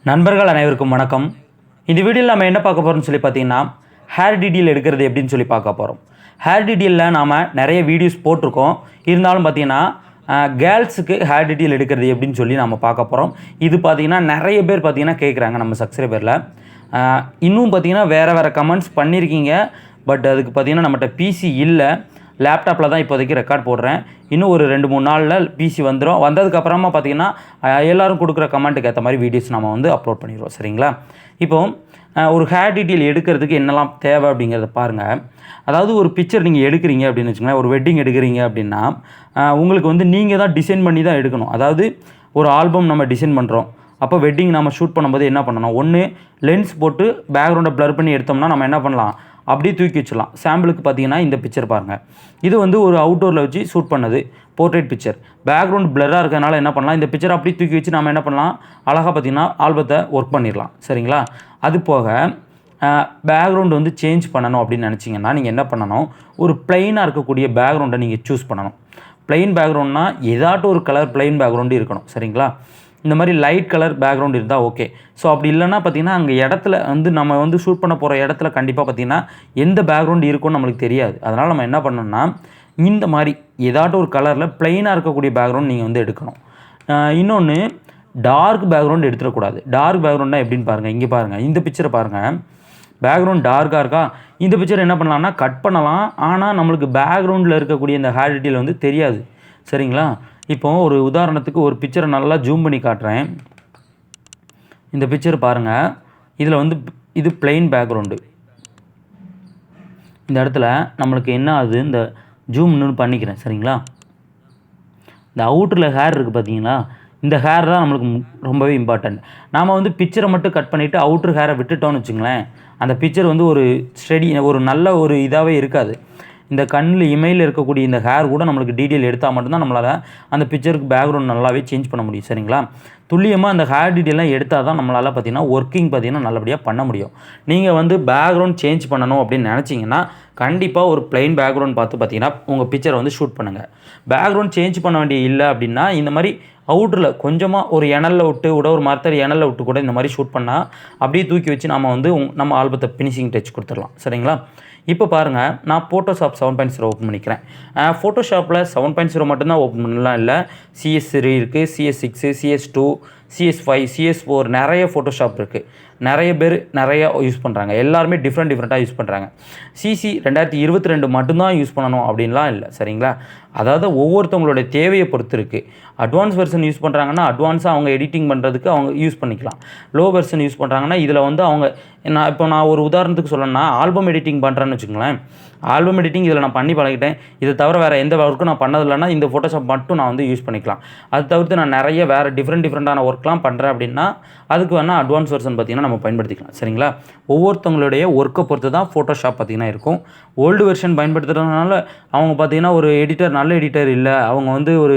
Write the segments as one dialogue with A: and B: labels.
A: நண்பர்கள் அனைவருக்கும் வணக்கம். இந்த வீடியோவில் நம்ம என்ன பார்க்க போகிறோம்னு சொல்லி பார்த்தீங்கன்னா, ஹேர் டீட்டெயில் எடுக்கிறது எப்படின்னு சொல்லி பார்க்க போகிறோம். ஹேர் டீட்டெயிலில் நாம் நிறைய வீடியோஸ் போட்டிருக்கோம். இருந்தாலும் பார்த்தீங்கன்னா கேர்ள்ஸுக்கு ஹேர் டீட்டெயில் எடுக்கிறது எப்படின்னு சொல்லி நம்ம பார்க்க போகிறோம். இது பார்த்தீங்கன்னா நிறைய பேர் பார்த்தீங்கன்னா கேட்குறாங்க நம்ம சப்ஸ்கிரைபரில். இன்னும் பார்த்தீங்கன்னா வேறு கமெண்ட்ஸ் பண்ணியிருக்கீங்க. பட் அதுக்கு பார்த்தீங்கன்னா நம்மகிட்ட பிசி இல்லை, லேப்டாப்பில் தான் இப்போதைக்கு ரெக்கார்ட் போடுறேன். இன்னும் ஒரு 2-3 நாளில் பிசி வந்துடும். வந்ததுக்கப்புறமா பார்த்திங்கன்னா எல்லோரும் கொடுக்குற கமெண்ட்டுக்கு ஏற்ற மாதிரி வீடியோஸ் நம்ம வந்து அப்லோட் பண்ணிடுவோம். சரிங்களா? இப்போது ஒரு ஹேர் டீட்டெயில் எடுக்கிறதுக்கு என்னெல்லாம் தேவை அப்படிங்கிறத பாருங்கள். அதாவது ஒரு பிக்சர் நீங்கள் எடுக்கிறீங்க அப்படின்னு வச்சுக்கோங்களேன், ஒரு வெட்டிங் எடுக்கிறீங்க அப்படின்னா உங்களுக்கு வந்து நீங்கள் தான் டிசைன் பண்ணி தான் எடுக்கணும். அதாவது ஒரு ஆல்பம் நம்ம டிசைன் பண்ணுறோம், அப்போ வெட்டிங் நம்ம ஷூட் பண்ணும்போது என்ன பண்ணணும், ஒன்று லென்ஸ் போட்டு பேக்ரவுண்டை ப்ளர் பண்ணி எடுத்தோம்னா நம்ம என்ன பண்ணலாம், அப்படியே தூக்கி வச்சிடலாம். சாம்பிளுக்கு பார்த்தீங்கன்னா இந்த பிக்சர் பாருங்கள். இது வந்து ஒரு அவுட்டோரில் வச்சு ஷூட் பண்ணது போர்ட்ரேட் பிக்சர். பேக்ரவுண்ட் பிளராக இருக்கிறதுனால என்ன பண்ணலாம், இந்த பிக்சர் அப்படியே தூக்கி வச்சு நம்ம என்ன பண்ணலாம், அழகாக பார்த்தீங்கன்னா ஆல்பத்தை ஒர்க் பண்ணிடலாம். சரிங்களா? அது போக பேக்ரவுண்டு வந்து சேஞ்ச் பண்ணணும் அப்படின்னு நினச்சிங்கன்னா நீங்கள் என்ன பண்ணணும், ஒரு ப்ளைனாக இருக்கக்கூடிய பேக்ரவுண்டை நீங்கள் சூஸ் பண்ணணும். ப்ளைன் பேக்ரவுண்ட்னா ஏதாட்டும் ஒரு கலர் ப்ளைன் பேக்ரவுண்டு இருக்கணும். சரிங்களா? இந்த மாதிரி லைட் கலர் பேக்ரவுண்ட் இருந்தால் ஓகே. ஸோ அப்படி இல்லைன்னா பார்த்தீங்கன்னா அங்கே இடத்துல வந்து நம்ம வந்து ஷூட் பண்ண போகிற இடத்துல கண்டிப்பாக பார்த்தீங்கன்னா எந்த பேக்ரவுண்ட் இருக்குன்னு நம்மளுக்கு தெரியாது. அதனால் நம்ம என்ன பண்ணணும்னா இந்த மாதிரி ஏதாட்டும் ஒரு கலரில் ப்ளைனாக இருக்கக்கூடிய பேக்ரவுண்ட் நீங்கள் வந்து எடுக்கணும். இன்னொன்று, டார்க் பேக்ரவுண்ட் எடுத்துடக்கூடாது. டார்க் பேக்ரவுண்டாக எப்படின்னு பாருங்கள். இங்கே பாருங்கள், இந்த பிக்சரை பாருங்கள். பேக்ரவுண்ட் டார்க்காக இருக்கா, இந்த பிக்சர் என்ன பண்ணலாம்னா கட் பண்ணலாம். ஆனால் நம்மளுக்கு பேக்ரவுண்டில் இருக்கக்கூடிய இந்த ஹேர் டீட்டெயில் வந்து தெரியாது. சரிங்களா? இப்போது ஒரு உதாரணத்துக்கு ஒரு பிக்சரை நல்லா ஜூம் பண்ணி காட்டுறேன். இந்த பிக்சர் பாருங்கள். இதில் வந்து இது பிளெயின் பேக்ரவுண்டு. இந்த இடத்துல நம்மளுக்கு என்ன ஆகுது, இந்த ஜூம் இன்னும் பண்ணிக்கிறேன். சரிங்களா? இந்த அவுட்டரில் ஹேர் இருக்குது பார்த்தீங்களா, இந்த ஹேர் தான் நம்மளுக்கு ரொம்பவே இம்பார்ட்டன்ட். நாம் வந்து பிக்சரை மட்டும் கட் பண்ணிவிட்டு அவுட்ரு ஹேரை விட்டுட்டோன்னு வச்சுங்களேன், அந்த பிக்சர் வந்து ஒரு ஸ்டெடி ஒரு நல்ல ஒரு இதாகவே இருக்காது. இந்த கண்ணில் இமையில் இருக்கக்கூடிய இந்த ஹேர் கூட நம்மளுக்கு டீட்டெயில் எடுத்தால் மட்டும்தான் நம்மளால் அந்த பிக்சருக்கு பேக்ரவுண்ட் நல்லாவே சேஞ்ச் பண்ண முடியும். சரிங்களா? துல்லியமாக அந்த ஹேர் டீட்டெயிலாம் எடுத்தால் தான் நம்மளால் பார்த்திங்கன்னா ஒர்க்கிங் பார்த்திங்கன்னா நல்லபடியாக பண்ண முடியும். நீங்கள் வந்து பேக்ரவுண்ட் சேஞ்ச் பண்ணணும் அப்படின்னு நினச்சிங்கன்னா கண்டிப்பாக ஒரு ப்ளைன் பேக்ரவுண்ட் பார்த்து பார்த்திங்கன்னா உங்கள் பிக்சரை வந்து ஷூட் பண்ணுங்கள். பேக்ரவுண்ட் சேஞ்ச் பண்ண வேண்டிய இல்லை அப்படின்னா இந்த மாதிரி அவுட்டரில் கொஞ்சமாக ஒரு எணலில் விட்டு கூட ஒரு மரத்தடி எணலில் விட்டு கூட இந்த மாதிரி ஷூட் பண்ணால் அப்படியே தூக்கி வச்சு நம்ம வந்து நம்ம ஆல்பத்தை ஃபினிஷிங் டச் கொடுத்துடலாம். சரிங்களா? இப்போ பாருங்கள், நான் ஃபோட்டோஷாப் 7.0 ஓப்பன் பண்ணிக்கிறேன். ஃபோட்டோஷாப்பில் 7.0 மட்டும்தான் ஓப்பன் பண்ணலாம் இல்லை, CS3 இருக்குது, CS6, CS2, CS5, CS4 நிறைய ஃபோட்டோஷாப் இருக்குது. நிறைய பேர் நிறைய யூஸ் பண்ணுறாங்க. எல்லாருமே டிஃப்ரெண்ட்டாக யூஸ் பண்ணுறாங்க. CC 2022 மட்டும்தான் யூஸ் பண்ணணும் அப்படின்லாம் இல்லை. சரிங்களா? அதாவது ஒவ்வொருத்தவங்களுடைய தேவையை பொறுத்து இருக்குது. அட்வான்ஸ் வெர்ஷன் யூஸ் பண்ணுறாங்கன்னா அட்வான்ஸாக அவங்க எடிட்டிங் பண்ணுறதுக்கு அவங்க யூஸ் பண்ணிக்கலாம். லோ வெர்ஷன் யூஸ் பண்ணுறாங்கன்னா இதில் வந்து அவங்க நான் ஒரு உதாரணத்துக்கு சொல்லணும்னா ஆல்பம் எடிட்டிங் பண்ணுறேன்னு வச்சுக்கோங்களேன். ஆல்பம் எடிட்டிங் இதில் நான் பண்ணி பழகிட்டேன். இதை தவிர வேறு எந்த ஒர்க்கும் நான் பண்ணதில்லைன்னா இந்த ஃபோட்டோஷாப் மட்டும் நான் வந்து யூஸ் பண்ணிக்கலாம். அது தவிர்த்து நான் நிறைய வேறு டிஃப்ரெண்ட்டான ஒர்க்லாம் பண்ணுறேன் அப்படின்னா அதுக்கு வேணால் அட்வான்ஸ் வெர்ஷன் பார்த்திங்கன்னா நம்ம பயன்படுத்திக்கலாம். சரிங்களா? ஒவ்வொருத்தவங்களுடைய ஒர்க்கை பொறுத்து தான் ஃபோட்டோஷாப் பார்த்திங்கன்னா இருக்கும். ஓல்டு வெர்ஷன் பயன்படுத்துகிறதுனால அவங்க பார்த்திங்கன்னா ஒரு நல்ல எடிட்டர் இல்லை, அவங்க வந்து ஒரு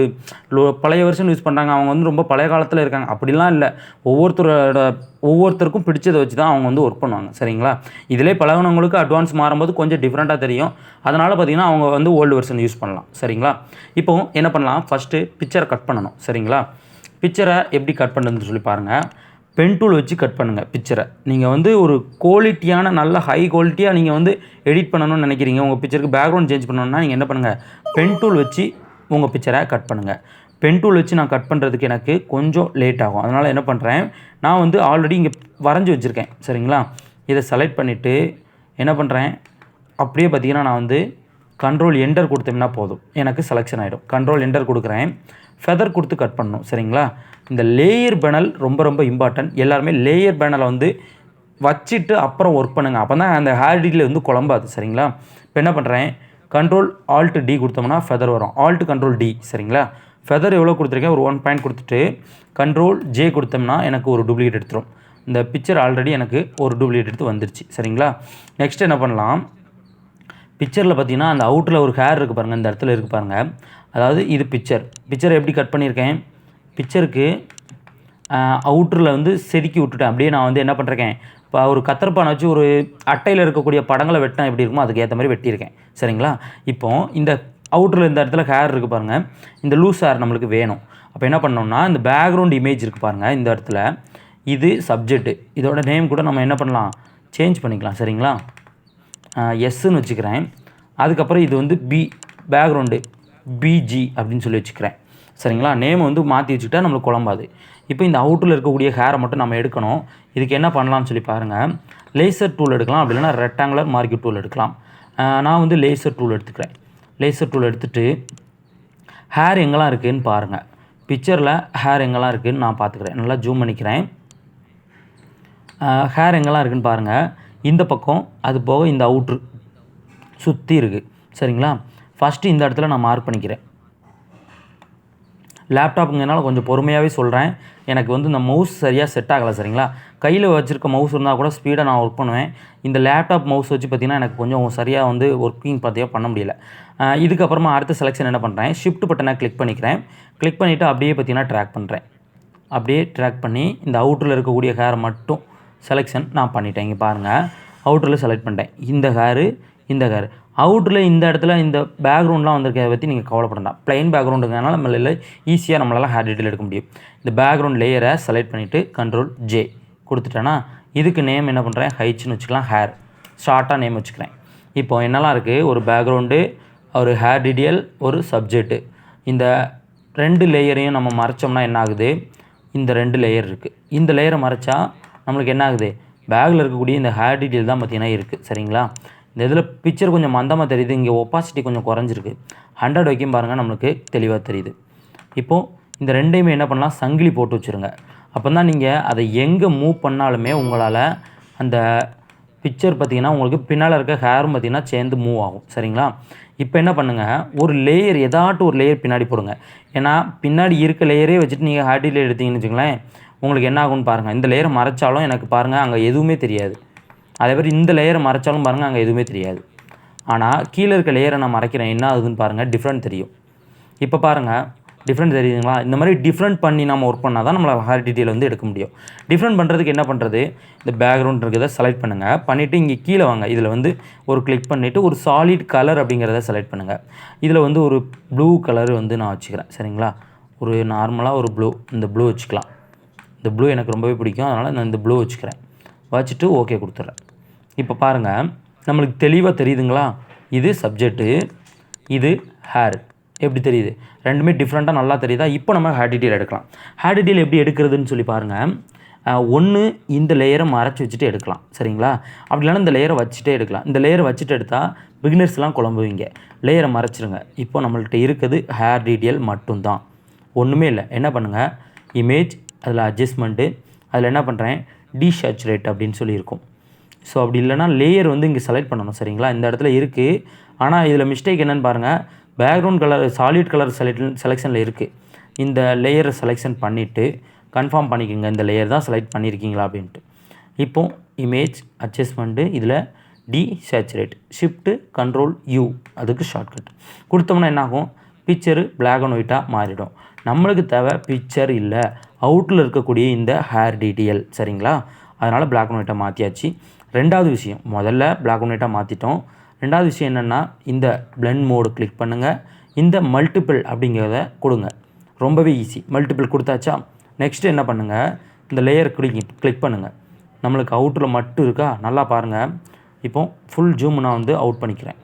A: பழைய வெர்ஷன் யூஸ் பண்ணுறாங்க, அவங்க வந்து ரொம்ப பழைய காலத்தில் இருக்காங்க, அப்படிலாம் இல்லை. ஒவ்வொருத்தருக்கும் பிடிச்சதை வச்சு தான் அவங்க வந்து ஒர்க் பண்ணுவாங்க. சரிங்களா? இதிலே பழகினவங்களுக்கு அட்வான்ஸ் மாறும்போது கொஞ்சம் டிஃப்ரெண்ட்டாக தெரியும். அதனால் பார்த்திங்கன்னா அவங்க வந்து ஓல்டு வெர்ஷன் யூஸ் பண்ணலாம். சரிங்களா? இப்போது என்ன பண்ணலாம், ஃபஸ்ட்டு பிக்சரை கட் பண்ணணும். சரிங்களா? பிக்சரை எப்படி கட் பண்ணுறதுன்னு சொல்லி பாருங்கள். பென் டூல் வச்சு கட் பண்ணுங்கள் பிக்சரை. நீங்கள் வந்து ஒரு குவாலிட்டியான நல்ல ஹை குவாலிட்டியாக நீங்கள் வந்து எடிட் பண்ணணும்னு நினைக்கிறீங்க, உங்கள் பிக்சருக்கு பேக்ரவுண்ட் சேஞ்ச் பண்ணணும்னா நீங்கள் என்ன பண்ணுங்கள், பென் டூல் வச்சு உங்கள் பிக்சரை கட் பண்ணுங்கள். பென் டூல் வச்சு நான் கட் பண்ணுறதுக்கு எனக்கு கொஞ்சம் லேட் ஆகும். அதனால் என்ன பண்ணுறேன், நான் வந்து ஆல்ரெடி இங்கே வரைஞ்சி வச்சுருக்கேன். சரிங்களா? இதை செலக்ட் பண்ணிவிட்டு என்ன பண்ணுறேன், அப்படியே பார்த்திங்கன்னா நான் வந்து கண்ட்ரோல் என்டர் கொடுத்தோம்னா போதும், எனக்கு செலெக்ஷன் ஆகிடும். கண்ட்ரோல் என்டர் கொடுக்குறேன். ஃபெதர் கொடுத்து கட் பண்ணணும். சரிங்களா? இந்த லேயர் பேனல் ரொம்ப இம்பார்ட்டன்ட். எல்லாருமே லேயர் பேனலை வந்து வச்சுட்டு அப்புறம் ஒர்க் பண்ணுங்கள். அப்போ தான் அந்த ஹேர் டீட்டெயில் வந்து குழம்பாது. சரிங்களா? இப்போ என்ன பண்ணுறேன், கண்ட்ரோல் ஆல்ட் D கொடுத்தோம்னா ஃபெதர் வரும். Alt control D. சரிங்களா? ஃபெதர் எவ்வளோ கொடுத்துருக்கேன், ஒரு 1 பாயிண்ட் கொடுத்துட்டு கண்ட்ரோல் J கொடுத்தோம்னா எனக்கு ஒரு டூப்ளிகேட் எடுத்துரும். இந்த பிக்சர் ஆல்ரெடி எனக்கு ஒரு டூப்ளிகேட் எடுத்து வந்துருச்சு. சரிங்களா? நெக்ஸ்ட் என்ன பண்ணலாம், பிக்சரில் பார்த்தீங்கன்னா அந்த அவுட்டில் ஒரு ஹேர் இருக்குது பாருங்கள், இந்த இடத்துல இருக்குது பாருங்கள். அதாவது இது பிக்சரை எப்படி கட் பண்ணியிருக்கேன், பிக்சருக்கு அவுட்டரில் வந்து செதுக்கி விட்டுட்டேன். அப்படியே நான் வந்து என்ன பண்ணுறேன், இப்போ ஒரு கத்தரிப்பானை வச்சு ஒரு அட்டையில் இருக்கக்கூடிய படங்களை வெட்டினா எப்படி இருக்குமோ அதுக்கு ஏற்ற மாதிரி வெட்டியிருக்கேன். சரிங்களா? இப்போது இந்த அவுட்டரில் இந்த இடத்துல ஹேர் இருக்குது பாருங்கள், இந்த லூஸ் ஹேர் நம்மளுக்கு வேணும். அப்போ என்ன பண்ணோம்னா இந்த பேக்ரவுண்ட் இமேஜ் இருக்குது பாருங்கள், இந்த இடத்துல இது சப்ஜெக்ட்டு. இதோட நேம் கூட நம்ம என்ன பண்ணலாம், சேஞ்ச் பண்ணிக்கலாம். சரிங்களா, எஸ்ன்னு வச்சுக்கிறேன். அதுக்கப்புறம் இது வந்து பேக்ரவுண்டு பிஜி அப்படின்னு சொல்லி வச்சுக்கிறேன். சரிங்களா, நேம் வந்து மாற்றி வச்சுக்கிட்டா நம்மளுக்கு குழம்பாது. இப்போ இந்த அவுட்டரில் இருக்கக்கூடிய ஹேரை மட்டும் நம்ம எடுக்கணும். இதுக்கு என்ன பண்ணலாம்னு சொல்லி பாருங்கள். லேசர் டூல் எடுக்கலாம், அப்படி இல்லைனா ரெக்டாங்குலர் மார்க்கெட் டூல் எடுக்கலாம். நான் வந்து லேசர் டூல் எடுத்துக்கிறேன். லேசர் டூல் எடுத்துகிட்டு ஹேர் எங்கெல்லாம் இருக்குதுன்னு பாருங்கள். பிக்சரில் ஹேர் எங்கெல்லாம் இருக்குதுன்னு நான் பார்த்துக்கிறேன். நல்லா ஜூம் பண்ணிக்கிறேன். ஹேர் எங்கெல்லாம் இருக்குதுன்னு பாருங்கள். இந்த பக்கம் அது போக இந்த அவுட்ரு சுற்றி இருக்குது. சரிங்களா, ஃபஸ்ட்டு இந்த இடத்துல நான் மார்க் பண்ணிக்கிறேன். லேப்டாப்புங்கனால கொஞ்சம் பொறுமையாகவே சொல்கிறேன். எனக்கு வந்து இந்த மவுஸ் சரியாக செட் ஆகலை. சரிங்களா, கையில் வச்சுருக்க மவுஸ் இருந்தால் கூட ஸ்பீடாக நான் ஒர்க் பண்ணுவேன். இந்த லேப்டாப் மவுஸ் வச்சு பார்த்திங்கன்னா எனக்கு கொஞ்சம் சரியாக வந்து ஒர்க்கிங் பார்த்தியாக பண்ண முடியல. இதுக்கப்புறமா அடுத்த செலெக்ஷன் என்ன பண்ணுறேன், ஷிஃப்ட் பட்டனை கிளிக் பண்ணிக்கிறேன். கிளிக் பண்ணிவிட்டு அப்படியே பார்த்திங்கன்னா ட்ராக் பண்ணுறேன். அப்படியே ட்ராக் பண்ணி இந்த அவுட்டரில் இருக்கக்கூடிய ஹேரை மட்டும் செலெக்ஷன் நான் பண்ணிட்டேன். இங்கே பாருங்கள், அவுட்டரில் செலக்ட் பண்ணிட்டேன். இந்த ஹேரு, இந்த ஹேர் அவுட்டரில் இந்த இடத்துல இந்த பேக்ரவுண்ட்லாம் வந்திருக்கிறத பற்றி நீங்கள் கவலைப்படலாம். ப்ளைன் பேக்ரவுண்டுங்கிறனால நம்மளால் ஈஸியாக நம்மளால் ஹேர் டீட்டெயில் எடுக்க முடியும். இந்த பேக்ரவுண்ட் லேயரை செலக்ட் பண்ணிவிட்டு கண்ட்ரோல் ஜே கொடுத்துட்டேன்னா இதுக்கு நேம் என்ன பண்ணுறேன், ஹைட்ஸ்னு வச்சுக்கலாம். ஹேர் ஷார்ட்டாக நேம் வச்சுக்கிறேன். இப்போது என்னெல்லாம் இருக்குது, ஒரு பேக்ரவுண்டு, ஒரு ஹேர் டீட்டெயில், ஒரு சப்ஜெக்ட்டு. இந்த 2 லேயரையும் நம்ம மறைச்சோம்னா என்ன ஆகுது, இந்த 2 லேயர் இருக்குது. இந்த லேயரை மறைச்சா நம்மளுக்கு என்ன ஆகுது, பேக்கில் இருக்கக்கூடிய இந்த ஹேர் டீட்டெயில் தான் பார்த்திங்கன்னா இருக்குது. சரிங்களா, இந்த இதில் பிக்சர் கொஞ்சம் மந்தமாக தெரியுது. இங்கே ஒப்பாசிட்டி கொஞ்சம் குறைஞ்சிருக்கு. 100 வரைக்கும் பாருங்கள், நம்மளுக்கு தெளிவாக தெரியுது. இப்போது இந்த 2யுமே என்ன பண்ணலாம், சங்கிலி போட்டு வச்சுருங்க. அப்போ தான் நீங்கள் அதை எங்கே மூவ் பண்ணாலுமே உங்களால் அந்த பிக்சர் பார்த்திங்கன்னா உங்களுக்கு பின்னால் இருக்க ஹேரும் பார்த்திங்கன்னா சேர்ந்து மூவ் ஆகும். சரிங்களா, இப்போ என்ன பண்ணுங்கள், ஒரு லேயர் ஏதாட்டும் ஒரு லேயர் பின்னாடி போடுங்க. ஏன்னா பின்னாடி இருக்க லேயரே வச்சுட்டு நீங்கள் ஹேர் டீட்டெயில் எடுத்தீங்கன்னு வச்சுங்களேன், உங்களுக்கு என்ன ஆகும்னு பாருங்கள். இந்த லேயரை மறைச்சாலும் எனக்கு பாருங்கள் அங்கே எதுவுமே தெரியாது. அதே மாதிரி இந்த லேயரை மறைச்சாலும் பாருங்கள் அங்கே எதுவுமே தெரியாது. ஆனால் கீழே இருக்க லேயரை நான் மறைக்கிறேன், என்ன ஆகுதுன்னு பாருங்கள், டிஃப்ரெண்ட் தெரியும். இப்போ பாருங்கள், டிஃப்ரெண்ட் தெரியுதுங்களா. இந்த மாதிரி டிஃப்ரெண்ட் பண்ணி நம்ம ஒர்க் பண்ணால் தான் நம்மளால் ஹேர் டீட்டெயில் வந்து எடுக்க முடியும். டிஃப்ரெண்ட் பண்ணுறதுக்கு என்ன பண்ணுறது, இந்த பேக்ரவுண்ட் இருக்கிறத செலக்ட் பண்ணுங்கள். பண்ணிவிட்டு இங்கே கீழே வாங்க. இதில் வந்து ஒரு கிளிக் பண்ணிவிட்டு ஒரு சாலிட் கலர் அப்படிங்கிறத செலக்ட் பண்ணுங்கள். இதில் வந்து ஒரு ப்ளூ கலர் வந்து நான் வச்சுக்கிறேன். சரிங்களா, ஒரு நார்மலாக ஒரு ப்ளூ, இந்த ப்ளூ வச்சுக்கலாம். இந்த ப்ளூ எனக்கு ரொம்பவே பிடிக்கும், அதனால் நான் இந்த ப்ளூ வச்சுக்கிறேன். வச்சுட்டு ஓகே கொடுத்துட்றேன். இப்போ பாருங்கள், நம்மளுக்கு தெளிவாக தெரியுதுங்களா. இது சப்ஜெக்ட்டு, இது ஹேர். எப்படி தெரியுது, 2மே டிஃப்ரெண்ட்டாக நல்லா தெரியுதா. இப்போ நம்ம ஹேர் டீட்டெயில் எடுக்கலாம். ஹேர் டீட்டெயில் எப்படி எடுக்கிறதுன்னு சொல்லி பாருங்கள். ஒன்று இந்த லேயரை மறைச்சி வச்சுட்டு எடுக்கலாம். சரிங்களா, அப்படி இல்லைனா இந்த லேயரை வச்சுட்டே எடுக்கலாம். இந்த லேயரை வச்சுட்டு எடுத்தால் பிகினர்ஸ்லாம் குழம்புவீங்க. லேயரை மறைச்சிருங்க. இப்போ நம்மள்கிட்ட இருக்குது ஹேர் டீட்டெயில் மட்டும்தான், ஒன்றுமே இல்லை. என்ன பண்ணுங்கள், இமேஜ், அதில் அட்ஜஸ்ட்மெண்ட்டு, அதில் என்ன பண்ணுறேன், டீசேச்சுரேட் அப்படின்னு சொல்லியிருக்கும். ஸோ அப்படி இல்லைனா லேயர் வந்து இங்கே செலக்ட் பண்ணணும். சரிங்களா, இந்த இடத்துல இருக்குது. ஆனால் இதில் மிஸ்டேக் என்னென்னு பாருங்கள், பேக்ரவுண்ட் கலர் சாலிட் கலர் செலெக்ஷனில் இருக்குது. இந்த லேயரை செலெக்ஷன் பண்ணிவிட்டு கன்ஃபார்ம் பண்ணிக்கோங்க, இந்த லேயர் தான் செலக்ட் பண்ணியிருக்கீங்களா அப்படின்ட்டு. இப்போது இமேஜ், அட்ஜஸ்ட்மெண்ட்டு, இதில் டீசேச்சுரேட், ஷிஃப்ட்டு கண்ட்ரோல் யூ, அதுக்கு ஷார்ட்கட் கொடுத்தோம்னா என்னாகும், பிக்சரு பிளாக் அண்ட் ஒயிட்டாக மாறிடும். நம்மளுக்கு தேவை பிக்சர் இல்லை, அவுட்டில் இருக்கக்கூடிய இந்த ஹேர் டீட்டெயில். சரிங்களா, அதனால் பிளாக் அண்ட் ஒயிட்டாக மாற்றியாச்சு. 2வது விஷயம், முதல்ல பிளாக் அண்ட் ஒயிட்டாக மாற்றிட்டோம். 2வது விஷயம் என்னென்னா, இந்த பிளெண்ட் மோடு கிளிக் பண்ணுங்கள். இந்த மல்டிபிள் அப்படிங்கிறத கொடுங்க. ரொம்பவே ஈஸி. மல்டிபிள் கொடுத்தாச்சா, நெக்ஸ்ட்டு என்ன பண்ணுங்கள், இந்த லேயர் கிளிக் பண்ணுங்கள். நம்மளுக்கு அவுட்டில் மட்டும் இருக்கா, நல்லா பாருங்கள். இப்போ ஃபுல் ஜூம் நான் வந்து அவுட் பண்ணிக்கிறேன்.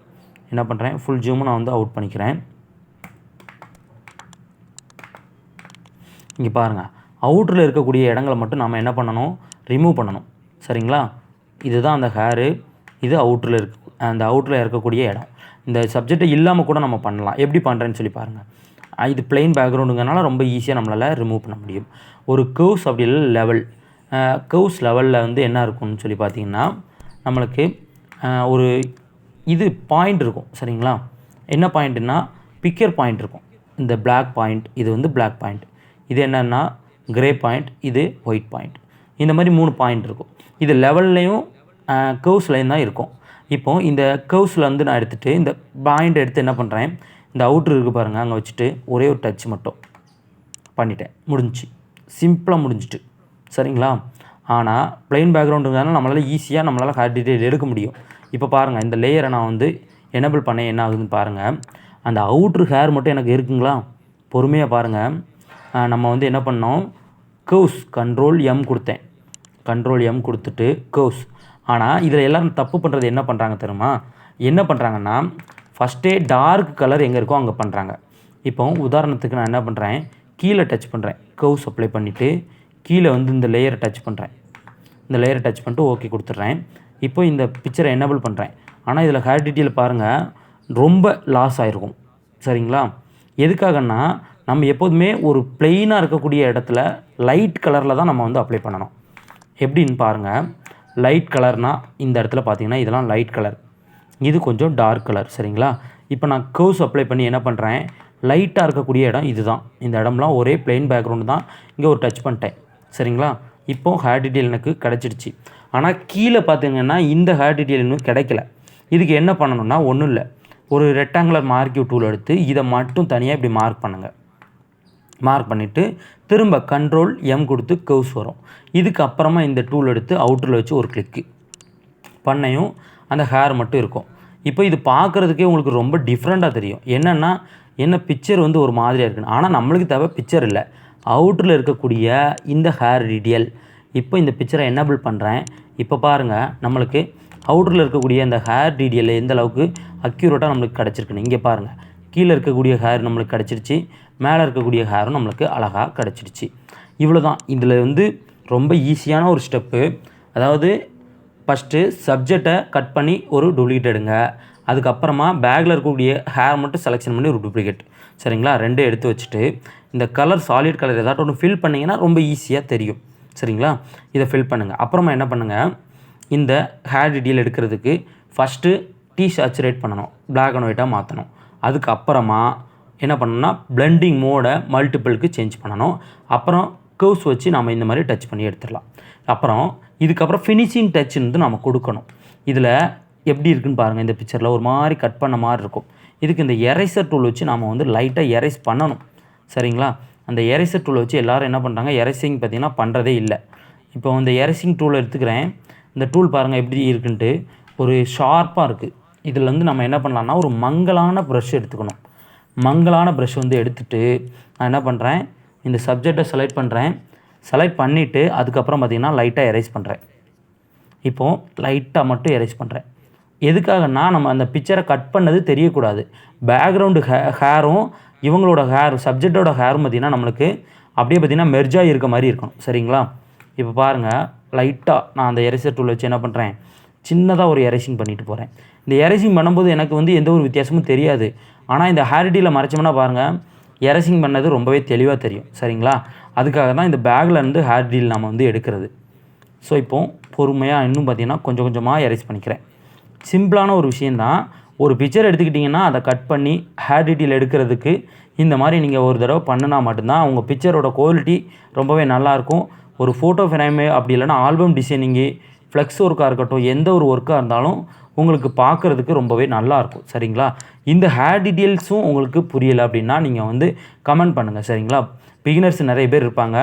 A: என்ன பண்ணுறேன், ஃபுல் ஜூம் நான் வந்து அவுட் பண்ணிக்கிறேன். இங்கே பாருங்கள், அவுட்டரில் இருக்கக்கூடிய இடங்களை மட்டும் நம்ம என்ன பண்ணணும், ரிமூவ் பண்ணணும். சரிங்களா, இதுதான் அந்த ஹேரு, இது அவுட்டரில் இருக்கு, அந்த அவுட்டரில் இருக்கக்கூடிய இடம். இந்த சப்ஜெக்டை இல்லாமல் கூட நம்ம பண்ணலாம். எப்படி பண்ணுறேன்னு சொல்லி பாருங்கள். இது பிளெயின் பேக்ரவுண்டுங்கிறனால ரொம்ப ஈஸியாக நம்மளால் ரிமூவ் பண்ண முடியும். ஒரு கர்வ்ஸ் அப்படி இல்லை லெவல், கர்வ்ஸ் லெவலில் வந்து என்ன இருக்கும்னு சொல்லி பார்த்தீங்கன்னா, நம்மளுக்கு ஒரு இது பாயிண்ட் இருக்கும். சரிங்களா, என்ன பாயிண்ட்டுன்னா பிக்கர் பாயிண்ட் இருக்கும். இந்த பிளாக் பாயிண்ட், இது வந்து பிளாக் பாயிண்ட், இது என்னென்னா கிரே பாயிண்ட், இது ஒயிட் பாயிண்ட். இந்த மாதிரி 3 பாயிண்ட் இருக்கும். இது லெவல்லையும் கர்வ்ஸ்லையும் தான் இருக்கும். இப்போது இந்த கர்வ்ஸில் வந்து நான் எடுத்துகிட்டு இந்த பாயிண்ட் எடுத்து என்ன பண்ணுறேன், இந்த அவுட்ரு இருக்குது பாருங்கள், அங்கே வச்சுட்டு ஒரே ஒரு டச் மட்டும் பண்ணிட்டேன், முடிஞ்சிச்சு. சிம்பிளாக முடிஞ்சிட்டு. சரிங்களா, ஆனால் ப்ளைன் பேக்ரவுண்டுங்கிறதுனால நம்மளால் ஈஸியாக நம்மளால் ஹேர் டீட்டெயில் எடுக்க முடியும். இப்போ பாருங்கள், இந்த லேயரை நான் வந்து எனேபிள் பண்ணேன், என்ன ஆகுதுன்னு பாருங்கள். அந்த அவுட்ரு ஹேர் மட்டும் எனக்கு இருக்குங்களா, பொறுமையாக பாருங்கள். நம்ம வந்து என்ன பண்ணோம், கர்வ்ஸ் கண்ட்ரோல் எம் கொடுத்தேன். கண்ட்ரோல் எம் கொடுத்துட்டு கர்வ்ஸ். ஆனால் இதில் எல்லோரும் தப்பு பண்ணுறது என்ன பண்ணுறாங்க தெரியுமா? என்ன பண்ணுறாங்கன்னா ஃபஸ்ட்டே டார்க் கலர் எங்கே இருக்கோ அங்கே பண்ணுறாங்க. இப்போ உதாரணத்துக்கு நான் என்ன பண்ணுறேன், கீழே டச் பண்ணுறேன், கர்வ்ஸ் அப்ளை பண்ணிவிட்டு கீழே வந்து இந்த லேயரை டச் பண்ணுறேன். இந்த லேயரை டச் பண்ணிட்டு ஓகே கொடுத்துட்றேன். இப்போ இந்த பிக்சரை எனேபிள் பண்ணுறேன். ஆனால் இதில் ஹேர் டீட்டெயில் பாருங்கள் ரொம்ப லாஸ் ஆகிருக்கும். சரிங்களா? எதுக்காகன்னா நம்ம எப்போதுமே ஒரு பிளெயினாக இருக்கக்கூடிய இடத்துல லைட் கலரில் தான் நம்ம வந்து அப்ளை பண்ணணும். எப்படின்னு பாருங்கள். லைட் கலர்னால் இந்த இடத்துல பார்த்தீங்கன்னா இதெல்லாம் லைட் கலர், இது கொஞ்சம் டார்க் கலர். சரிங்களா? இப்போ நான் கர்வ்ஸ் அப்ளை பண்ணி என்ன பண்ணுறேன், லைட்டாக இருக்கக்கூடிய இடம் இது தான். இந்த இடம்லாம் ஒரே பிளெயின் பேக்ரவுண்டு தான். இங்கே ஒரு டச் பண்ணிட்டேன். சரிங்களா? இப்போது ஹேர் டீட்டெயில் எனக்கு கிடச்சிடுச்சு. ஆனால் கீழே பார்த்தீங்கன்னா இந்த ஹேர் டீட்டெயில் இன்னும் கிடைக்கல. இதுக்கு என்ன பண்ணணும்னா ஒன்றும் இல்லை, ஒரு ரெக்டாங்குலர் மார்க்கிவ் டூல் எடுத்து இதை மட்டும் தனியாக இப்படி மார்க் பண்ணுங்கள். மார்க் பண்ணிவிட்டு திரும்ப கண்ட்ரோல் எம் கொடுத்து கர்வ்ஸ் வரும். இதுக்கப்புறமா இந்த டூல் எடுத்து அவுட்டரில் வச்சு ஒரு கிளிக்கு பண்ணையும் அந்த ஹேர் மட்டும் இருக்கும். இப்போ இது பார்க்குறதுக்கே உங்களுக்கு ரொம்ப டிஃப்ரெண்ட்டாக தெரியும். என்னென்னா என்ன பிக்சர் வந்து ஒரு மாதிரியாக இருக்குன்னு. ஆனால் நம்மளுக்கு தேவை பிக்சர் இல்லை, அவுட்டரில் இருக்கக்கூடிய இந்த ஹேர் டீட்டெயில். இப்போ இந்த பிக்சரை எனேபிள் பண்ணுறேன். இப்போ பாருங்கள் நம்மளுக்கு அவுட்டரில் இருக்கக்கூடிய அந்த ஹேர் டீட்டெயில் எந்த அளவுக்கு அக்யூரேட்டாக நம்மளுக்கு கிடச்சிருக்குன்னு. இங்கே பாருங்கள், கீழே இருக்கக்கூடிய ஹேர் நம்மளுக்கு கிடச்சிருச்சு, மேலே இருக்கக்கூடிய ஹேரும் நம்மளுக்கு அழகாக கிடச்சிருச்சு. இவ்வளோ தான். இதில் வந்து ரொம்ப ஈஸியான ஒரு ஸ்டெப்பு. அதாவது ஃபஸ்ட்டு சப்ஜெக்டை கட் பண்ணி ஒரு டூப்ளிகேட் எடுங்க. அதுக்கப்புறமா பேக்கில் இருக்கக்கூடிய ஹேர் மட்டும் செலெக்ஷன் பண்ணி ஒரு டூப்ளிகேட். சரிங்களா? ரெண்டும் எடுத்து வச்சுட்டு இந்த கலர் சாலிட் கலர் ஏதாட்டும் ஒன்று ஃபில் பண்ணிங்கன்னா ரொம்ப ஈஸியாக தெரியும். சரிங்களா? இதை ஃபில் பண்ணுங்கள். அப்புறமா என்ன பண்ணுங்கள், இந்த ஹேர் டீட்டெயில் எடுக்கிறதுக்கு ஃபஸ்ட்டு சேச்சுரேட் பண்ணணும், பிளாக் அண்ட் ஒயிட்டாக மாற்றணும். அதுக்கப்புறமா என்ன பண்ணணும்னா பிளெண்டிங் மோடை மல்டிபிளுக்கு சேஞ்ச் பண்ணணும். அப்புறம் கர்வ்ஸ் வச்சு நம்ம இந்த மாதிரி டச் பண்ணி எடுத்துடலாம். அப்புறம் இதுக்கப்புறம் ஃபினிஷிங் டச் வந்து நம்ம கொடுக்கணும். இதில் எப்படி இருக்குன்னு பாருங்கள். இந்த பிக்சரில் ஒரு மாதிரி கட் பண்ண மாதிரி இருக்கும். இதுக்கு இந்த எரேசர் டூல் வச்சு நம்ம வந்து லைட்டாக எரேஸ் பண்ணணும். சரிங்களா? அந்த எரேசர் டூலை வச்சு எல்லோரும் என்ன பண்ணுறாங்க, எரேசிங் பார்த்திங்கன்னா பண்ணுறதே இல்லை. இப்போ இந்த எரேசிங் டூலை எடுத்துக்கிறேன். இந்த டூல் பாருங்கள் எப்படி இருக்குன்ட்டு, ஒரு ஷார்ப்பாக இருக்குது. இதில் வந்து நம்ம என்ன பண்ணலான்னா ஒரு மங்கலான ப்ரஷ் எடுத்துக்கணும். மங்கலான ப்ரஷ் வந்து எடுத்துகிட்டு நான் என்ன பண்ணுறேன், இந்த சப்ஜெக்டை செலக்ட் பண்ணுறேன். செலக்ட் பண்ணிவிட்டு அதுக்கப்புறம் பார்த்திங்கன்னா லைட்டாக எரேஸ் பண்ணுறேன். இப்போது லைட்டாக மட்டும் எரேஸ் பண்ணுறேன். எதுக்காகனா நம்ம அந்த பிக்சரை கட் பண்ணது தெரியக்கூடாது. பேக்ரவுண்டு ஹேரும் இவங்களோட ஹேர் சப்ஜெக்டோட ஹேரும் பார்த்திங்கன்னா நம்மளுக்கு அப்படியே பார்த்திங்கன்னா மெர்ஜாக இருக்க மாதிரி இருக்கணும். சரிங்களா? இப்போ பாருங்கள், லைட்டாக நான் அந்த எரேசர் டூல் வச்சு என்ன பண்ணுறேன், சின்னதாக ஒரு எரேசிங் பண்ணிட்டு போகிறேன். இந்த எரேசிங் பண்ணும்போது எனக்கு வந்து எந்த ஒரு வித்தியாசமும் தெரியாது. ஆனால் இந்த ஹேர் டீட்டெயிலை மறைச்சோம்னா பாருங்கள், எரேசிங் பண்ணது ரொம்பவே தெளிவாக தெரியும். சரிங்களா? அதுக்காக தான் இந்த பேக்கில் இருந்து ஹேர் டீல் நம்ம வந்து எடுக்கிறது. ஸோ இப்போது பொறுமையாக இன்னும் பார்த்திங்கன்னா கொஞ்சம் கொஞ்சமாக எரேஸ் பண்ணிக்கிறேன். சிம்பிளான ஒரு விஷயந்தான். ஒரு பிக்சர் எடுத்துக்கிட்டிங்கன்னா அதை கட் பண்ணி ஹேர் டீட்டெயில் எடுக்கிறதுக்கு இந்த மாதிரி நீங்கள் ஒரு தடவை பண்ணினா மட்டும்தான் உங்கள் பிக்சரோட குவாலிட்டி ரொம்பவே நல்லாயிருக்கும். ஒரு ஃபோட்டோ ஃப்ரேமு அப்படி இல்லைனா ஆல்பம் டிசைனிங்கு, ஃப்ளெக்ஸ் ஒர்க்காக இருக்கட்டும், எந்த ஒரு ஒர்க்காக இருந்தாலும் உங்களுக்கு பார்க்குறதுக்கு ரொம்பவே நல்லாயிருக்கும். சரிங்களா? இந்த ஹேர் டீட்டெயில்ஸும் உங்களுக்கு புரியலை அப்படின்னா நீங்கள் வந்து கமெண்ட் பண்ணுங்கள். சரிங்களா? பிகினர்ஸ் நிறைய பேர் இருப்பாங்க,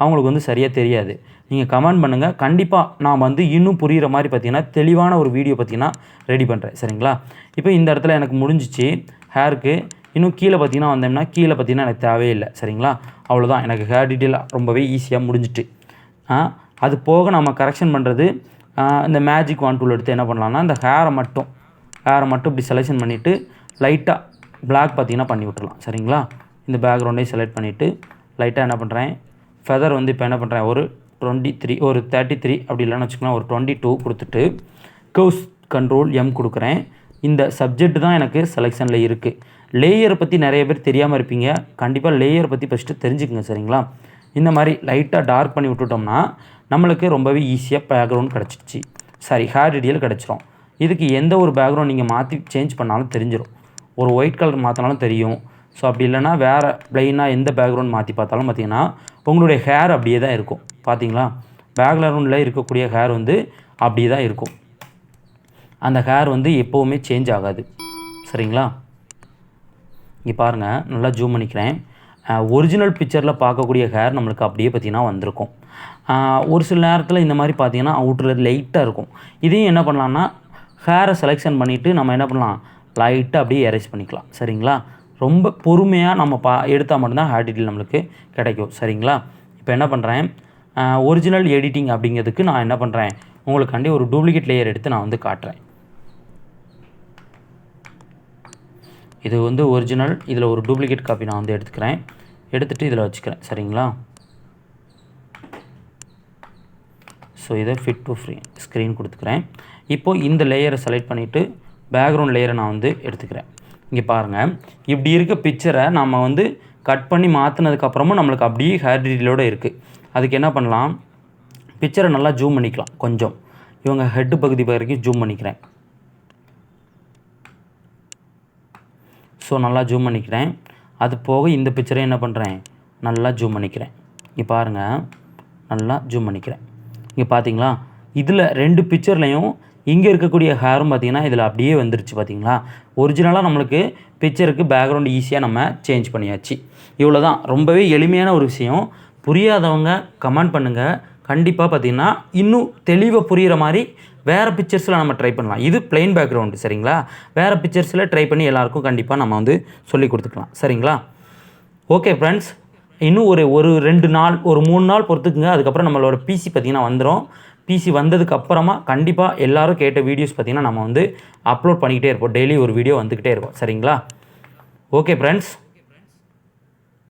A: அவங்களுக்கு வந்து சரியாக தெரியாது. நீங்கள் கமெண்ட் பண்ணுங்கள். கண்டிப்பாக நான் வந்து இன்னும் புரிகிற மாதிரி பார்த்திங்கன்னா தெளிவான ஒரு வீடியோ பார்த்திங்கன்னா ரெடி பண்ணுறேன். சரிங்களா? இப்போ இந்த இடத்துல எனக்கு முடிஞ்சிச்சு ஹேருக்கு. இன்னும் கீழே பார்த்திங்கன்னா வந்தோம்னா கீழே பார்த்திங்கன்னா எனக்கு தேவையில்லை. சரிங்களா? அவ்வளோதான். எனக்கு ஹேர் டீட்டெயில் ரொம்பவே ஈஸியாக முடிஞ்சிட்டு. அது போக நம்ம கரெக்ஷன் பண்ணுறது இந்த மேஜிக் வான் டூல் எடுத்து என்ன பண்ணலான்னா இந்த ஹேரை மட்டும் இப்படி செலெக்ஷன் பண்ணிவிட்டு லைட்டாக பிளாக் பார்த்திங்கன்னா பண்ணி விட்டுடலாம். சரிங்களா? இந்த பேக்ரவுண்டையும் செலக்ட் பண்ணிவிட்டு லைட்டாக என்ன பண்ணுறேன், ஃபெதர் வந்து இப்போ என்ன பண்ணுறேன் ஒரு 23 ஒரு 33 அப்படி இல்லைன்னு வச்சுக்கலாம், ஒரு 22 கொடுத்துட்டு கர்வ்ஸ் கண்ட்ரோல் எம் கொடுக்குறேன். இந்த சப்ஜெக்ட் தான் எனக்கு செலெக்ஷனில் இருக்குது. லேயரை பற்றி நிறைய பேர் தெரியாமல் இருப்பீங்க. கண்டிப்பாக லேயரை பற்றி ஃபஸ்ட்டு தெரிஞ்சுக்குங்க. சரிங்களா? இந்த மாதிரி லைட்டாக டார்க் பண்ணி விட்டுட்டோம்னா நம்மளுக்கு ரொம்பவே ஈஸியாக பேக்ரவுண்ட் கிடச்சிடுச்சு. ஹேர் டீட்டெயில் கிடச்சிரும். இதுக்கு எந்த ஒரு பேக்ரவுண்ட் நீங்கள் மாற்றி சேஞ்ச் பண்ணாலும் தெரிஞ்சிடும். ஒரு ஒயிட் கலர் மாற்றினாலும் தெரியும். ஸோ அப்படி இல்லைனா வேறு ப்ளைனாக எந்த பேக்ரவுண்ட் மாற்றி பார்த்தாலும் பார்த்திங்கன்னா உங்களுடைய ஹேர் அப்படியே தான் இருக்கும். பார்த்தீங்களா? பேக்ரவுண்டில் இருக்கக்கூடிய ஹேர் வந்து அப்படியே தான் இருக்கும். அந்த ஹேர் வந்து எப்போவுமே சேஞ்ச் ஆகாது. சரிங்களா? இங்கே பாருங்கள், நல்லா ஜூம் பண்ணிக்கிறேன். ஒரிஜினல் பிக்சரில் பார்க்கக்கூடிய ஹேர் நம்மளுக்கு அப்படியே பார்த்திங்கன்னா வந்திருக்கும். ஒரு சில நேரத்தில் இந்த மாதிரி பார்த்திங்கன்னா அவுட்டரில் லைட்டாக இருக்கும். இதையும் என்ன பண்ணலான்னா ஹேரை செலெக்ஷன் பண்ணிவிட்டு நம்ம என்ன பண்ணலாம், லைட்டாக அப்படியே எரேஸ் பண்ணிக்கலாம். சரிங்களா? ரொம்ப பொறுமையாக நம்ம எடுத்தால் மட்டும்தான் ஹேர் டீட்டெயில் நம்மளுக்கு கிடைக்கும். சரிங்களா? இப்போ என்ன பண்ணுறேன், ஒரிஜினல் எடிட்டிங் அப்படிங்கிறதுக்கு நான் என்ன பண்ணுறேன், உங்களுக்காண்டி ஒரு டூப்ளிகேட் லேயர் எடுத்து நான் வந்து காட்டுறேன். இது வந்து ஒரிஜினல், இதில் ஒரு டூப்ளிகேட் காப்பி நான் வந்து எடுத்துக்கிறேன். எடுத்துகிட்டு இதில் வச்சுக்கிறேன். சரிங்களா? ஸோ இதை ஃபிட் டு ஸ்க்ரீன் கொடுத்துக்கிறேன். இப்போது இந்த லேயரை செலக்ட் பண்ணிவிட்டு பேக்ரவுண்ட் லேயரை நான் வந்து எடுத்துக்கிறேன். இங்கே பாருங்கள், இப்படி இருக்க பிக்சரை நம்ம வந்து கட் பண்ணி மாற்றினதுக்கப்புறமும் நம்மளுக்கு அப்படியே ஹேர் டீட்டெயிலோடு இருக்குது. அதுக்கு என்ன பண்ணலாம், பிக்சரை நல்லா ஜூம் பண்ணிக்கலாம். கொஞ்சம் இவங்க ஹெட்டு பகுதி வரைக்கும் ஜூம் பண்ணிக்கிறேன். ஸோ நல்லா ஜூம் பண்ணிக்கிறேன். அது போக இந்த பிக்சரை என்ன பண்ணுறேன், நல்லா ஜூம் பண்ணிக்கிறேன். இங்கே பாருங்கள், நல்லா ஜூம் பண்ணிக்கிறேன். இங்கே பார்த்தீங்களா, இதில் 2 பிக்சர்லையும் இங்கே இருக்கக்கூடிய ஹேரும் பார்த்திங்கன்னா இதில் அப்படியே வந்துருச்சு. பார்த்திங்களா, ஒரிஜினலாக நம்மளுக்கு பிக்சருக்கு பேக்ரவுண்ட் ஈஸியாக நம்ம சேஞ்ச் பண்ணியாச்சு. இவ்வளோ தான், ரொம்பவே எளிமையான ஒரு விஷயம். புரியாதவங்க கமெண்ட் பண்ணுங்கள். கண்டிப்பாக பார்த்திங்கன்னா இன்னும் தெளிவாக புரிகிற மாதிரி வேறு பிக்சர்ஸில் நம்ம ட்ரை பண்ணலாம். இது பிளெயின் பேக்ரவுண்டு. சரிங்களா? வேறு பிக்சர்ஸில் ட்ரை பண்ணி எல்லாேருக்கும் கண்டிப்பாக நம்ம வந்து சொல்லி கொடுத்துக்கலாம். சரிங்களா? ஓகே ஃப்ரெண்ட்ஸ், இன்னும் ஒரு 2 நாள், ஒரு 3 நாள் பொறுத்துக்குங்க. அதுக்கப்புறம் நம்மளோட பிசி பார்த்திங்கன்னா வந்துடும். பிசி வந்ததுக்கப்புறமா கண்டிப்பாக எல்லோரும் கேட்ட வீடியோஸ் பார்த்திங்கன்னா நம்ம வந்து அப்லோட் பண்ணிக்கிட்டே இருப்போம். டெய்லி ஒரு வீடியோ வந்துக்கிட்டே இருக்கும். சரிங்களா? Okay friends.